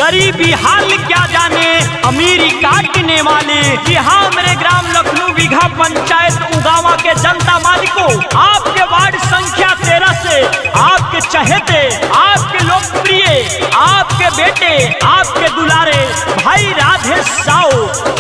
गरीबी हाल क्या जाने अमीरी काटने वाले। जी हाँ, मेरे ग्राम लखनऊ बीघा पंचायत उगावा के जनता मालिकों, आपके वार्ड संख्या 13 से आपके चहेते, आपके लोकप्रिय, आपके बेटे, आपके दुलारे भाई राधे साव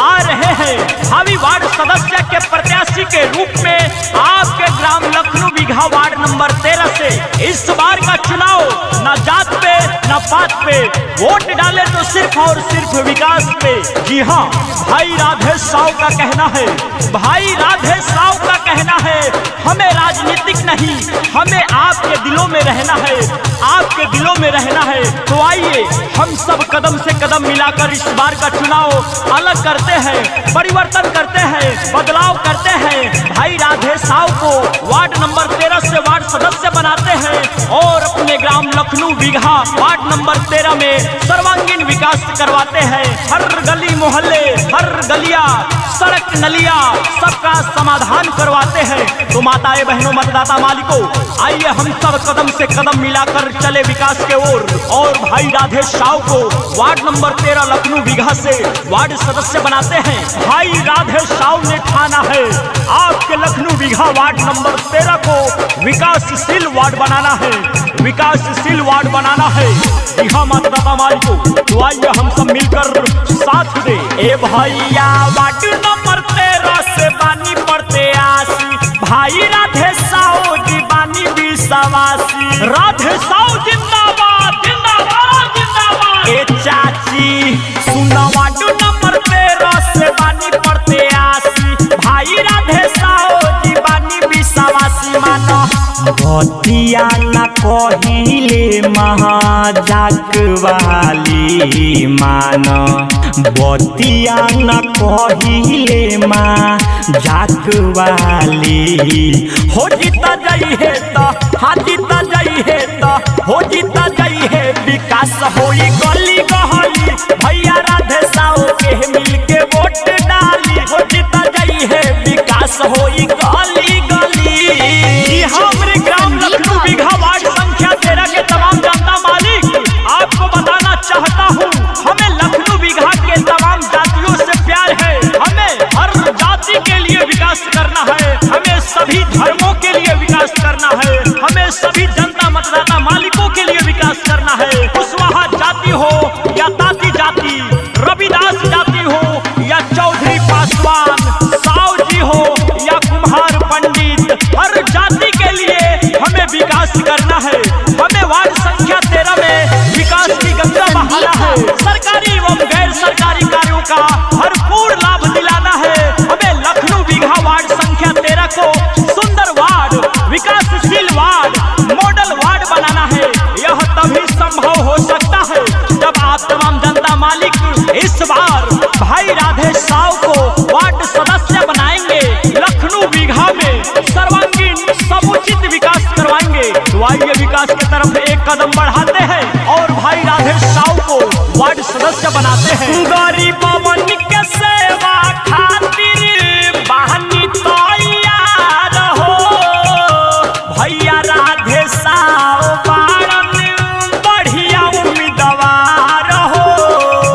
आ रहे हैं भावी वार्ड सदस्य के प्रत्याशी के रूप में आपके ग्राम लखनऊ बीघा वार्ड नंबर 13 से। इस बार का चुनाव न जात पे न पात पे, वोट डाले तो सिर्फ और सिर्फ विकास पे। जी हाँ, भाई राधे साव का कहना है, भाई राधे साव का कहना है, हमें राजनीतिक नहीं, हमें आपके दिलों में रहना है, आपके दिलों में रहना है। तो आइए हम सब कदम से कदम मिलाकर इस बार का चुनाव अलग करते हैं, परिवर्तन करते हैं, बदलाव करते हैं। भाई राधे साव को वार्ड नंबर 13 से वार्ड सदस्य बनाते हैं और अपने ग्राम लखनऊ बीघा वार्ड नंबर 13 में सर्वांगीण विकास करवाते हैं। हर गली मोहल्ले, हर गलिया, सड़क नलिया, सबका समाधान करवाते हैं। तो माताएं बहनों मतदाता मालिकों, आइए हम सब कदम से कदम मिलाकर चले विकास के ओर और भाई राधे साव को वार्ड नंबर 13 लखनऊ बीघा से वार्ड सदस्य बनाते हैं। भाई राधे साव ने ठाना है आपके लखनऊ बीघा वार्ड नंबर 13 को विकासशील वार्ड बनाना है, विकासशील वार्ड बनाना है। जी हाँ मतदाता मालिकों, तो आइए हम सब मिलकर साथ दे। ए भैया वार्ड नंबर 13 से बानी पड़ते आसी, भाई राधे साव जी बानी विश्वासी। राधे साव जिंदाबाद जिंदाबाद जिंदाबाद। ए चाची सुना वार्ड नंबर 13 से बानी पड़ते आसी, भाई राधे साव जी बानी विश्वासी। मानो बतिया न कहिले महाजाक वाली, मानो बतिया न कहिले महाजाक वाली। हो जीता जाई है तो, हाँ जीता जाई है तो, हो जीता जाई है विकास होई गली गहली। भैया राधे साव के मिलके वोट डाली, हो जीता जाई है विकास होई गली गली। जी हाँ, मेरे ग्राम लखनऊ बीघा वार्ड संख्या 13 के तमाम जनता मालिक, आपको बताना चाहता हूँ, हमें लखनऊ बीघा के तमाम जातियों से प्यार है। हमें हर जाति के लिए विकास करना है, हमें सभी धर्मों के लिए विकास करना है, हमें सभी जनता मतदाता मालिकों के लिए विकास करना है। कुशवाहा जाति हो या ताती जाति, रविदास जाति हो या चौधरी पासवान, साव जी हो या कुम्हार पंडित, हर जाति के लिए हमें विकास करना है। हमें वार्ड संख्या 13 में विकास की गंगा बहाना है, सरकारी एवं गैर सरकारी कार्यों का भरपूर लाभ दिलाना है। हमें लखनऊ बीघा वार्ड संख्या 13 को सुंदर वार्ड, विकासशील वार्ड, मॉडल वार्ड बनाना है। यह तभी संभव हो सकता है जब आप तमाम जनता मालिक इस बार भाई राधे साव को वार्ड सदस्य बनाएंगे, लखनऊ बीघा में सर्वांगीण समुचित विकास करवाएंगे। तो आइए विकास की तरफ एक कदम बढ़ाते हैं और भाई राधे साव को वार्ड सदस्य बनाते हैं। गरीबवन के सेवा खातिर बहनी तैयार हो, भैया राधे साव बारन बढ़िया उम्मीदवार हो।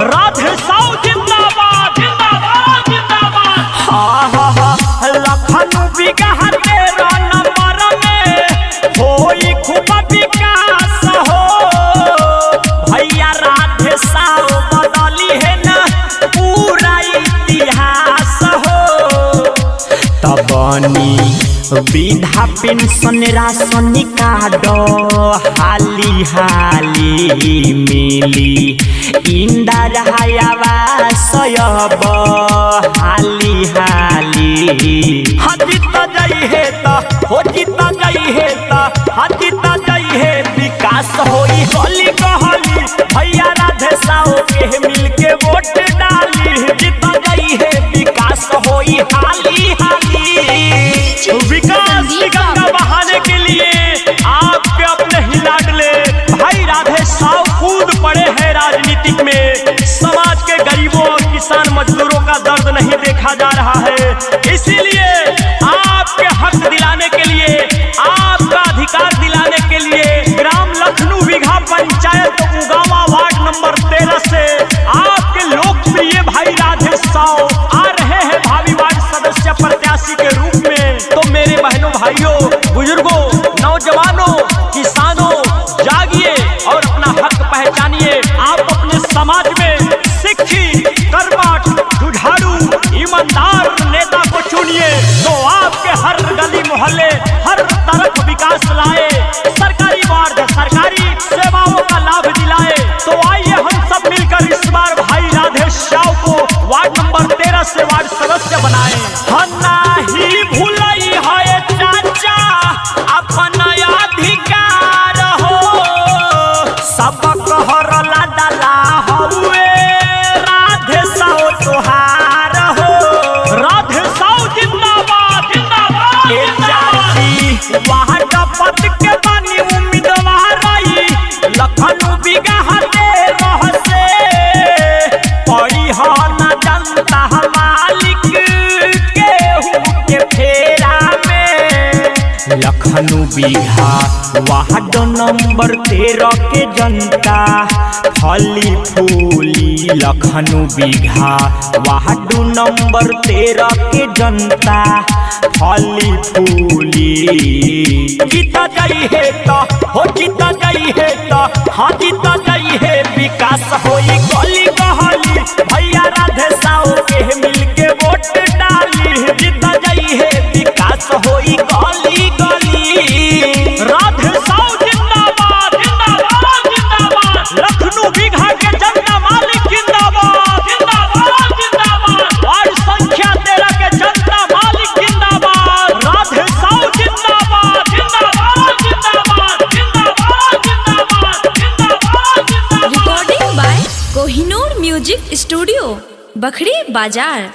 राधे साव जिंदाबाद जिंदाबाद जिंदाबाद। हाँ हाँ हाँ, लखनऊ बीघा 13 नंबर में होई खूब विकास हो, भैया राधे साव बदली है ना पूरा इतिहास हो। तबनी वृद्धा पेंशन राशन कार्ड हाली हाली मिली, इंदिरा आवास अब हाली हाली। हाँ जीता जाई है तो, हो जीता जाई है तो, हाँ जीता जाई है विकास होई गली गहली। भैया राधे साव के मिलके वोट डाली, जीता जाई है विकास होई हाली हाली। विकास की गंगा बहाने के लिए आपके अपने ही लाडले भाई राधे साव कूद पड़े हैं राजनीतिक में। समाज के गरीबों और किसान मजदूरों का दर्द नहीं देखा जा रहा है, इसीलिए आपके हक दिलाने के लिए, आपका अधिकार दिलाने के लिए ग्राम लखनऊ बीघा पंचायत उगावा वार्ड नंबर 13 से बिगहा तेरह से पड़ी हो न जनता मालिक केहू के फेरा में। लखनऊ बीघा वार्ड नंबर 13 के जनता फली फूली। लखनऊ बीघा वार्ड नंबर 13 के जनता फली फूली। जीता जाई है तो हो जीता जाई है तो हाँ जीता जाई है विकास होई गली गहली। भैया राधे साहू के मिलके वोट डाली। जीता जाई है विकास होई गली गली। राधे साहू जिंदाबाद जिंदाबाद जिंदाबाद। लखनऊ बीघा के जनता मालिक जिंदाबाद जिंदाबाद जिंदाबाद। वार्ड संख्या 13 के जनता मालिक जिंदाबाद। राधे साहू जिंदाबाद जिंदाबाद जिंदाबाद जिंदाबाद जिंदाबाद जिंदाबाद जिंदाबाद। Recording by Kohinoor music studio, Bakhri बाजार।